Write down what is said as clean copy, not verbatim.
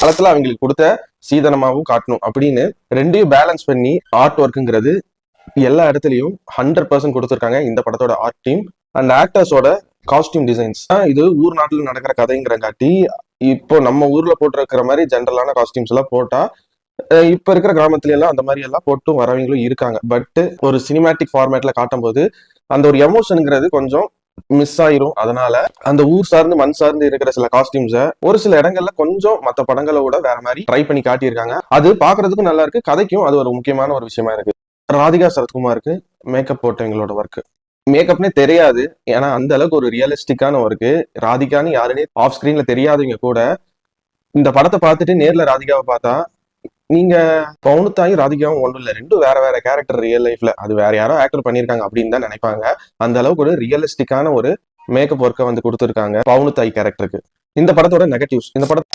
காலத்துல அவங்களுக்கு கொடுத்த சீதனமாவும் காட்டணும் அப்படின்னு ரெண்டையும் பேலன்ஸ் பண்ணி ஆர்ட் ஒர்க்குங்கிறது எல்லா இடத்துலயும் 100% கொடுத்துருக்காங்க இந்த படத்தோட ஆர்ட் டீம் அண்ட் ஆக்டர்ஸோட காஸ்டியூம் டிசைன்ஸ். இது ஊர் நாட்டுல நடக்கிற கதைங்கிறங்காட்டி இப்போ நம்ம ஊர்ல போட்டிருக்கிற மாதிரி ஜென்ரலான காஸ்டியூம்ஸ் எல்லாம் போட்டா இப்ப இருக்கிற கிராமத்துல எல்லாம் அந்த மாதிரி எல்லாம் போட்டும் வரவங்களும் இருக்காங்க. பட் ஒரு சினிமேட்டிக் ஃபார்மேட்ல காட்டும் போது அந்த ஒரு எமோஷனுங்கிறது கொஞ்சம் மிஸ் ஆயிரும். அதனால அந்த ஊர் சார்ந்து மண் சார்ந்து இருக்கிற சில காஸ்டியூம்ஸை ஒரு சில இடங்கள்ல கொஞ்சம் மற்ற படங்களை விட வேற மாதிரி ட்ரை பண்ணி காட்டியிருக்காங்க. அது பாக்குறதுக்கும் நல்லா இருக்கு, கதைக்கும் அது ஒரு முக்கியமான ஒரு விஷயமா இருக்கு. ராதிகா சரத்குமாருக்கு மேக்கப் போட்டவங்களோட ஒர்க் மேக்கப்னே தெரியாது, ஏன்னா அந்த அளவுக்கு ஒரு ரியலிஸ்டிக்கான ஒர்க்கு. ராதிகான்னு யாருன்னே ஆஃப் ஸ்கிரீன்ல தெரியாதவங்க கூட இந்த படத்தை பார்த்துட்டு நேர்ல ராதிகாவை பார்த்தா நீங்க பவுனுத்தாயும் ராதிகாவும் ஒன்றும் இல்லை, ரெண்டும் வேற வேற கேரக்டர் ரியல் லைஃப்ல, அது வேற யாரோ ஆக்டர் பண்ணியிருக்காங்க அப்படின்னு தான் நினைப்பாங்க. அந்த அளவுக்கு ஒரு ரியலிஸ்டிக்கான ஒரு மேக்கப் ஒர்க்கை வந்து கொடுத்துருக்காங்க பவுனுத்தாய் கேரக்டருக்கு. இந்த படத்தோட நெகட்டிவ்ஸ், இந்த படம்